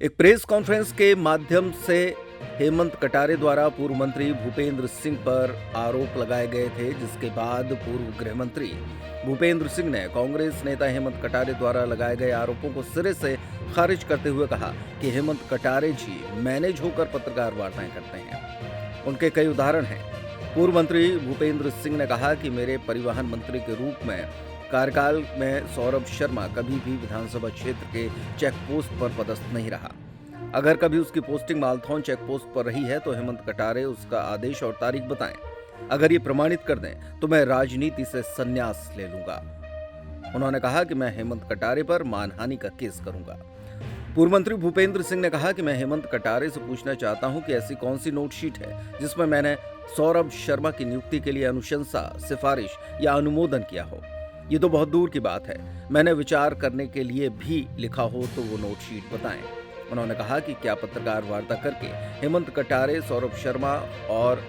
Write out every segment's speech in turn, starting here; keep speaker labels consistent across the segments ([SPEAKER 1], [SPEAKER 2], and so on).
[SPEAKER 1] एक press conference के माध्यम से हेमंत कटारे द्वारा पूर्व मंत्री भूपेंद्र सिंह पर आरोप लगाए गए थे, जिसके बाद पूर्व गृह मंत्री भूपेंद्र सिंह ने कांग्रेस नेता हेमंत कटारे द्वारा लगाए गए आरोपों को सिरे से खारिज करते हुए कहा कि हेमंत कटारे जी मैनेज होकर पत्रकार वार्ताएं करते हैं। उनके कई उदाहरण हैं। पूर्व मंत्री भूपेंद्र सिंह ने कहा कि मेरे परिवहन मंत्री के रूप में कार्यकाल में सौरभ शर्मा कभी भी विधानसभा क्षेत्र के चेक पोस्ट पर पदस्थ नहीं रहा। अगर कभी उसकी पोस्टिंग मालथौन चेक पोस्ट पर रही है तो हेमंत कटारे उसका आदेश और तारीख बताएं। अगर ये प्रमाणित कर दें तो मैं राजनीति से संन्यास ले लूंगा। उन्होंने कहा कि मैं हेमंत कटारे पर मानहानि का केस करूंगा। पूर्व मंत्री भूपेंद्र सिंह ने कहा कि मैं हेमंत कटारे से पूछना चाहता हूं कि ऐसी कौन सी नोटशीट है जिसमें मैंने सौरभ शर्मा की नियुक्ति के लिए अनुशंसा, सिफारिश या अनुमोदन किया हो। ये तो बहुत दूर की बात है। मैंने विचार करने के लिए भी लिखा हो तो वो नोटशीट बताएं। उन्होंने कहा कि क्या पत्रकार वार्ता करके हेमंत कटारे, सौरभ शर्मा और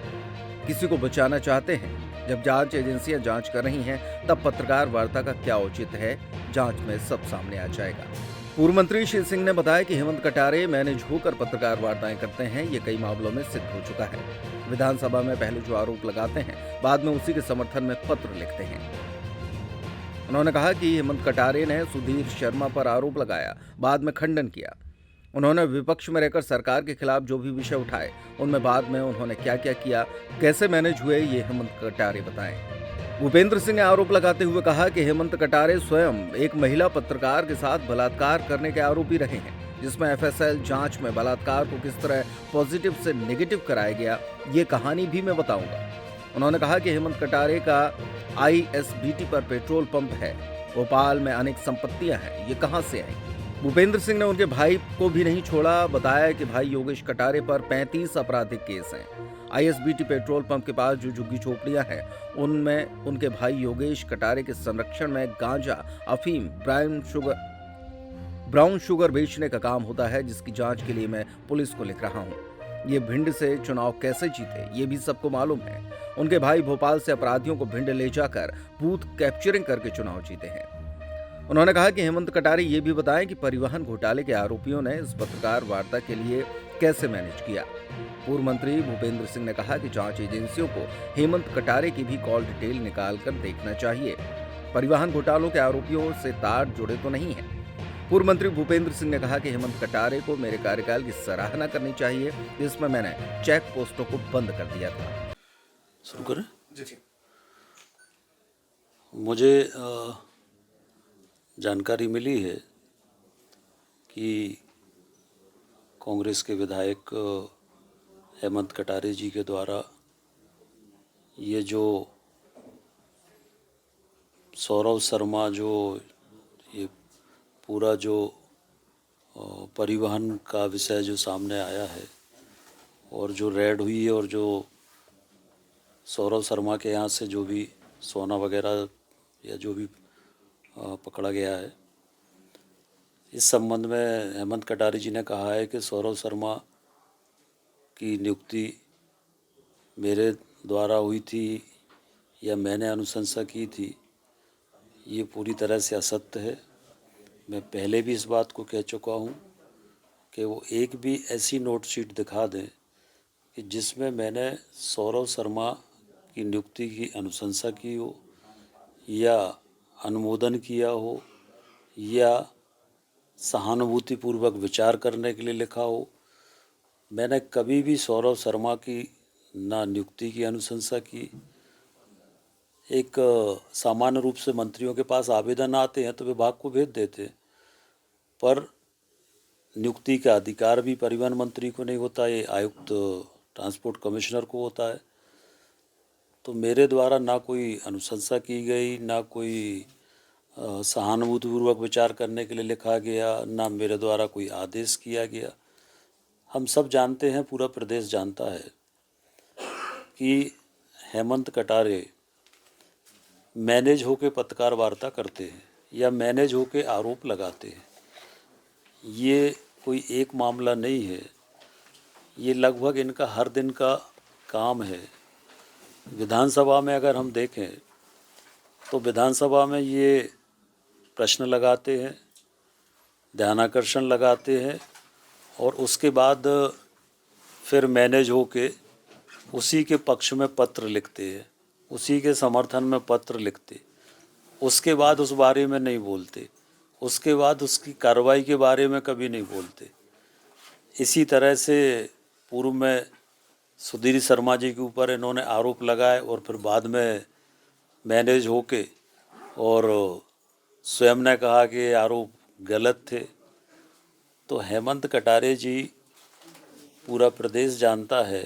[SPEAKER 1] किसी को बचाना चाहते हैं? जब जांच एजेंसियां जांच कर रही हैं तब पत्रकार वार्ता का क्या औचित्य है? जांच में सब सामने आ जाएगा। पूर्व मंत्री श्री सिंह ने बताया कि हेमंत कटारे मैनेज होकर पत्रकार वार्ताएं करते हैं। ये कई मामलों में सिद्ध हो चुका है। विधानसभा में पहले जो आरोप लगाते हैं, बाद में उसी के समर्थन में पत्र लिखते हैं। उन्होंने कहा कि हेमंत कटारे ने सुधीर शर्मा पर आरोप लगाया, बाद में खंडन किया। उन्होंने विपक्ष में रहकर सरकार के खिलाफ जो भी विषय उठाए, उनमें बाद में उन्होंने क्या क्या किया, कैसे मैनेज हुए, ये हेमंत कटारे बताएं। भूपेंद्र सिंह ने आरोप लगाते हुए कहा कि हेमंत कटारे स्वयं एक महिला पत्रकार के साथ बलात्कार करने के आरोपी रहे हैं, जिसमें एफएसएल जांच में बलात्कार को किस तरह पॉजिटिव से नेगेटिव कराया गया, ये कहानी भी मैं बताऊंगा। उन्होंने कहा कि हेमंत कटारे का आईएसबीटी पर पेट्रोल पंप है, भोपाल में अनेक संपत्तियां हैं, ये कहां से आई। भूपेंद्र सिंह ने उनके भाई को भी नहीं छोड़ा। बताया कि भाई योगेश कटारे पर 35 आपराधिक केस हैं। आईएसबीटी पेट्रोल पंप के पास जो झुग्गी झोपड़ियां हैं, उनमें उनके भाई योगेश कटारे के संरक्षण में गांजा, अफीम, ब्राउन शुगर बेचने का काम होता है, जिसकी जांच के लिए मैं पुलिस को लिख रहा हूं। ये भिंड से चुनाव कैसे जीते, ये भी सबको मालूम है। उनके भाई भोपाल से अपराधियों को भिंड ले जाकर बूथ कैप्चरिंग करके चुनाव जीते हैं। उन्होंने कहा कि हेमंत कटारे ये भी बताएं कि परिवहन घोटाले के आरोपियों ने इस पत्रकार वार्ता के लिए कैसे मैनेज किया। पूर्व मंत्री भूपेंद्र सिंह ने कहा कि जांच एजेंसियों को हेमंत कटारे की भी कॉल डिटेल निकाल कर देखना चाहिए। परिवहन घोटालों के आरोपियों से तार जुड़े तो नहीं है। पूर्व मंत्री भूपेंद्र सिंह ने कहा कि हेमंत कटारे को मेरे कार्यकाल की सराहना करनी चाहिए, जिसमें मैंने चेक पोस्टों को बंद कर दिया था।
[SPEAKER 2] शुरू करें जी। मुझे जानकारी मिली है कि कांग्रेस के विधायक हेमंत कटारे जी के द्वारा ये जो सौरभ शर्मा जो ये पूरा जो परिवहन का विषय जो सामने आया है और जो रेड हुई है और जो सौरभ शर्मा के यहाँ से जो भी सोना वगैरह या जो भी पकड़ा गया है, इस संबंध में हेमंत कटारे जी ने कहा है कि सौरभ शर्मा की नियुक्ति मेरे द्वारा हुई थी या मैंने अनुशंसा की थी, ये पूरी तरह से असत्य है। मैं पहले भी इस बात को कह चुका हूँ कि वो एक भी ऐसी नोटशीट दिखा दें कि जिसमें मैंने सौरभ शर्मा की नियुक्ति की अनुशंसा की हो या अनुमोदन किया हो या सहानुभूतिपूर्वक विचार करने के लिए लिखा हो। मैंने कभी भी सौरभ शर्मा की ना नियुक्ति की अनुशंसा की। एक सामान्य रूप से मंत्रियों के पास आवेदन आते हैं तो विभाग को भेज देते हैं, पर नियुक्ति का अधिकार भी परिवहन मंत्री को नहीं होता, ये आयुक्त ट्रांसपोर्ट कमिश्नर को होता है। तो मेरे द्वारा ना कोई अनुशंसा की गई, ना कोई सहानुभूतिपूर्वक विचार करने के लिए लिखा गया, ना मेरे द्वारा कोई आदेश किया गया। हम सब जानते हैं, पूरा प्रदेश जानता है कि हेमंत कटारे मैनेज होके पत्रकार वार्ता करते हैं या मैनेज होके आरोप लगाते हैं। ये कोई एक मामला नहीं है, ये लगभग इनका हर दिन का काम है। विधानसभा में अगर हम देखें तो विधानसभा में ये प्रश्न लगाते हैं, ध्यानाकर्षण लगाते हैं और उसके बाद फिर मैनेज होके उसी के पक्ष में पत्र लिखते हैं, उसी के समर्थन में पत्र लिखते, उसके बाद उस बारे में नहीं बोलते, उसके बाद उसकी कार्रवाई के बारे में कभी नहीं बोलते। इसी तरह से पूर्व में सुधीर शर्मा जी के ऊपर इन्होंने आरोप लगाए और फिर बाद में मैनेज होके और स्वयं ने कहा कि ये आरोप गलत थे। तो हेमंत कटारे जी, पूरा प्रदेश जानता है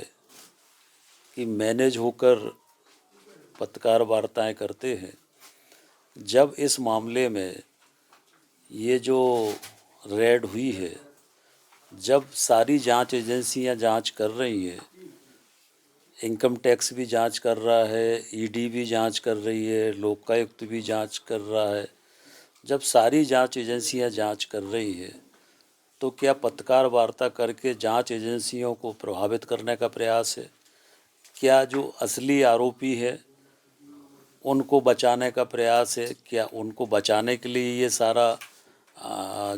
[SPEAKER 2] कि मैनेज होकर पत्रकार वार्ताएं करते हैं। जब इस मामले में ये जो रेड हुई है, जब सारी जांच एजेंसियां जांच कर रही हैं, इनकम टैक्स भी जांच कर रहा है, ईडी भी जांच कर रही है, लोकायुक्त भी जांच कर रहा है, जब सारी जांच एजेंसियां जांच कर रही है, तो क्या पत्रकार वार्ता करके जांच एजेंसियों को प्रभावित करने का प्रयास है? क्या जो असली आरोपी है उनको बचाने का प्रयास है? क्या उनको बचाने के लिए ये सारा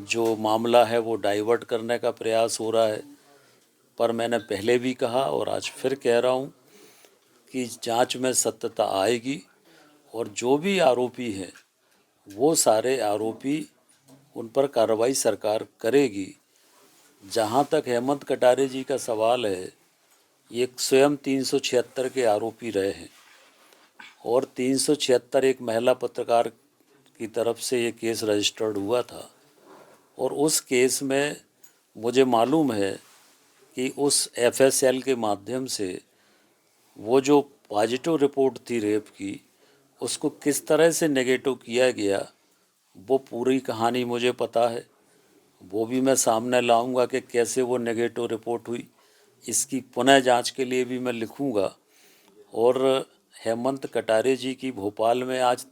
[SPEAKER 2] जो मामला है वो डाइवर्ट करने का प्रयास हो रहा है? पर मैंने पहले भी कहा और आज फिर कह रहा हूँ कि जांच में सत्यता आएगी और जो भी आरोपी हैं वो सारे आरोपी, उन पर कार्रवाई सरकार करेगी। जहाँ तक हेमंत कटारे जी का सवाल है, ये स्वयं 376 के आरोपी रहे हैं और 376 एक महिला पत्रकार की तरफ से ये केस रजिस्टर्ड हुआ था और उस केस में मुझे मालूम है कि उस एफएसएल के माध्यम से वो जो पॉजिटिव रिपोर्ट थी रेप की, उसको किस तरह से नेगेटिव किया गया, वो पूरी कहानी मुझे पता है। वो भी मैं सामने लाऊंगा कि कैसे वो नेगेटिव रिपोर्ट हुई। इसकी पुनः जांच के लिए भी मैं लिखूंगा। और हेमंत कटारे जी की भोपाल में आज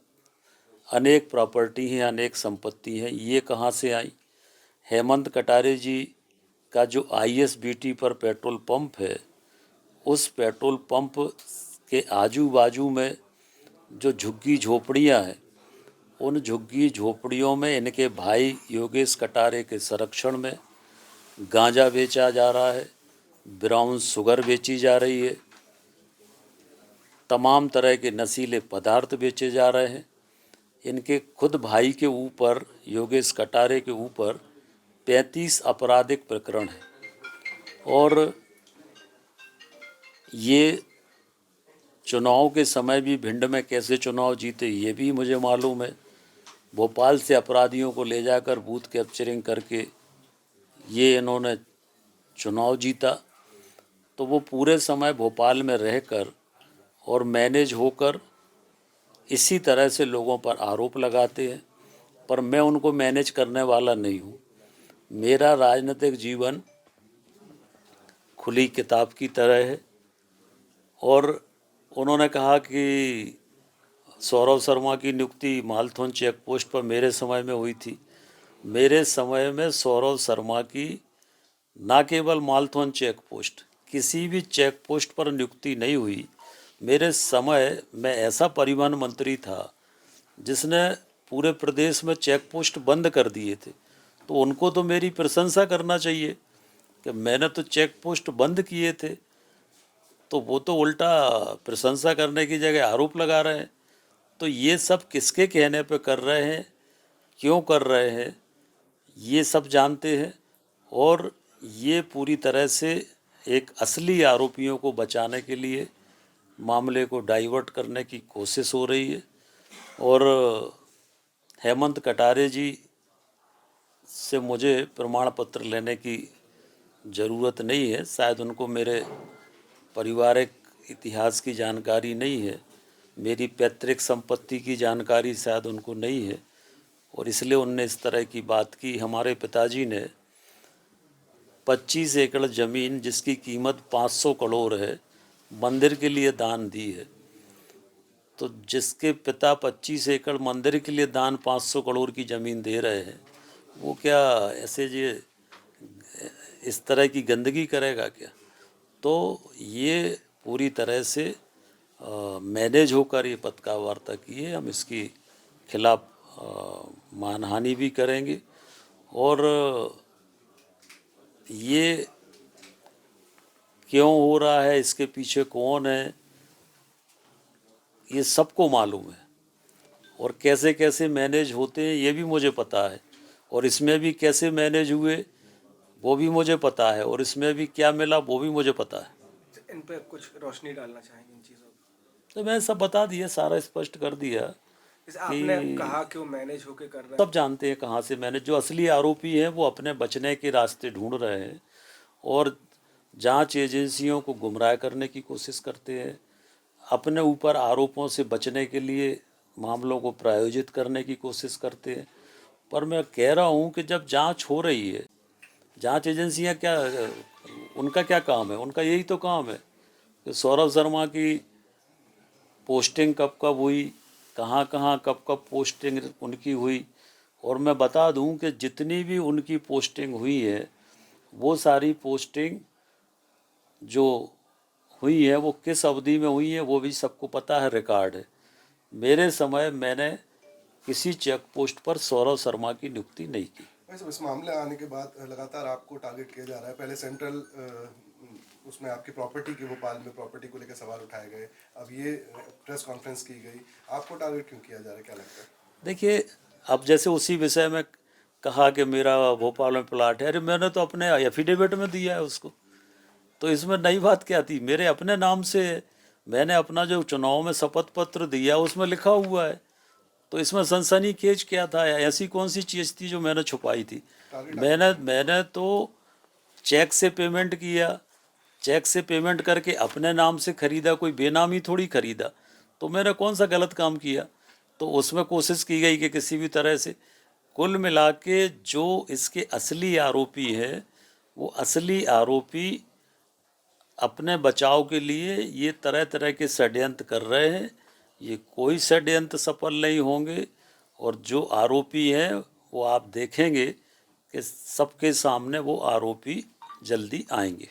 [SPEAKER 2] अनेक प्रॉपर्टी हैं, अनेक संपत्ति हैं, ये कहाँ से आई? हेमंत कटारे जी का जो आईएसबीटी पर पेट्रोल पंप है, उस पेट्रोल पंप के आजू बाजू में जो झुग्गी झोपड़ियाँ हैं, उन झुग्गी झोपड़ियों में इनके भाई योगेश कटारे के संरक्षण में गांजा बेचा जा रहा है, ब्राउन शुगर बेची जा रही है, तमाम तरह के नशीले पदार्थ बेचे जा रहे हैं। इनके खुद भाई के ऊपर, योगेश कटारे के ऊपर 35 आपराधिक प्रकरण हैं और ये चुनाव के समय भी भिंड में कैसे चुनाव जीते ये भी मुझे मालूम है। भोपाल से अपराधियों को ले जाकर बूथ कैप्चरिंग करके ये इन्होंने चुनाव जीता। तो वो पूरे समय भोपाल में रहकर और मैनेज होकर इसी तरह से लोगों पर आरोप लगाते हैं, पर मैं उनको मैनेज करने वाला नहीं हूँ। मेरा राजनीतिक जीवन खुली किताब की तरह है। और उन्होंने कहा कि सौरभ शर्मा की नियुक्ति मालथोन चेक पोस्ट पर मेरे समय में हुई थी। मेरे समय में सौरभ शर्मा की न केवल मालथोन चेक पोस्ट, किसी भी चेक पोस्ट पर नियुक्ति नहीं हुई। मेरे समय में ऐसा परिवहन मंत्री था जिसने पूरे प्रदेश में चेक पोस्ट बंद कर दिए थे। तो उनको तो मेरी प्रशंसा करना चाहिए कि मैंने तो चेक पोस्ट बंद किए थे। तो वो तो उल्टा प्रशंसा करने की जगह आरोप लगा रहे हैं। तो ये सब किसके कहने पे कर रहे हैं, क्यों कर रहे हैं, ये सब जानते हैं। और ये पूरी तरह से एक असली आरोपियों को बचाने के लिए मामले को डाइवर्ट करने की कोशिश हो रही है। और हेमंत कटारे जी से मुझे प्रमाण पत्र लेने की ज़रूरत नहीं है। शायद उनको मेरे पारिवारिक इतिहास की जानकारी नहीं है, मेरी पैतृक संपत्ति की जानकारी शायद उनको नहीं है, और इसलिए उनने इस तरह की बात की। हमारे पिताजी ने 25 एकड़ ज़मीन जिसकी कीमत 500 करोड़ है, मंदिर के लिए दान दी है। तो जिसके पिता 25 एकड़ मंदिर के लिए दान 500 करोड़ की ज़मीन दे रहे हैं, वो क्या ऐसे ये इस तरह की गंदगी करेगा क्या? तो ये पूरी तरह से मैनेज होकर ये पत्रकार वार्ता की है। हम इसकी खिलाफ मानहानि भी करेंगे और ये क्यों हो रहा है, इसके पीछे कौन है, ये सबको मालूम है। और कैसे कैसे मैनेज होते हैं ये भी मुझे पता है, और इसमें भी कैसे मैनेज हुए वो भी मुझे पता है, और इसमें भी क्या मिला वो भी मुझे पता है।
[SPEAKER 3] इन पे कुछ रोशनी डालना चाहेंगे इन चीज़ों पर?
[SPEAKER 2] तो मैं सब बता दिया, सारा स्पष्ट कर दिया
[SPEAKER 3] जैसे आपने
[SPEAKER 2] कि
[SPEAKER 3] कहा कि वो मैनेज होके कर रहा
[SPEAKER 2] सब जानते हैं कहाँ से मैनेज। जो असली आरोपी हैं वो अपने बचने के रास्ते ढूंढ रहे हैं और जांच एजेंसियों को गुमराह करने की कोशिश करते हैं, अपने ऊपर आरोपों से बचने के लिए मामलों को प्रायोजित करने की कोशिश करते हैं। पर मैं कह रहा हूँ कि जब जांच हो रही है, जांच एजेंसियां क्या, उनका क्या काम है? उनका यही तो काम है कि सौरभ शर्मा की पोस्टिंग कब कब हुई, कहाँ कहाँ कब कब पोस्टिंग उनकी हुई। और मैं बता दूं कि जितनी भी उनकी पोस्टिंग हुई है वो सारी पोस्टिंग जो हुई है वो किस अवधि में हुई है वो भी सबको पता है, रिकॉर्ड है। मेरे समय मैंने किसी चेक पोस्ट पर सौरभ शर्मा की नियुक्ति नहीं की।
[SPEAKER 4] वैसे इस मामले आने के बाद लगातार आपको टारगेट किया जा रहा है। पहले सेंट्रल उसमें आपकी प्रॉपर्टी की, भोपाल में प्रॉपर्टी को लेकर सवाल उठाए गए, अब ये प्रेस कॉन्फ्रेंस की गई, आपको टारगेट क्यों किया जा रहा है, क्या लगता है?
[SPEAKER 2] देखिए, अब जैसे उसी विषय में कहा कि मेरा भोपाल में प्लाट है, अरे मैंने तो अपने एफिडेविट में दिया है उसको, तो इसमें नई बात क्या थी? मेरे अपने नाम से मैंने अपना जो चुनाव में शपथ पत्र दिया उसमें लिखा हुआ है, तो इसमें सनसनीखेज क्या था? ऐसी कौन सी चीज़ थी जो मैंने छुपाई थी? मैंने तो चेक से पेमेंट किया, चेक से पेमेंट करके अपने नाम से खरीदा, कोई बेनामी थोड़ी खरीदा। तो मैंने कौन सा गलत काम किया? तो उसमें कोशिश की गई कि किसी भी तरह से, कुल मिला के जो इसके असली आरोपी है वो असली आरोपी अपने बचाव के लिए ये तरह तरह के षड्यंत्र कर रहे हैं। ये कोई षड्यंत्र सफल नहीं होंगे, और जो आरोपी हैं वो आप देखेंगे कि सबके सामने वो आरोपी जल्दी आएंगे।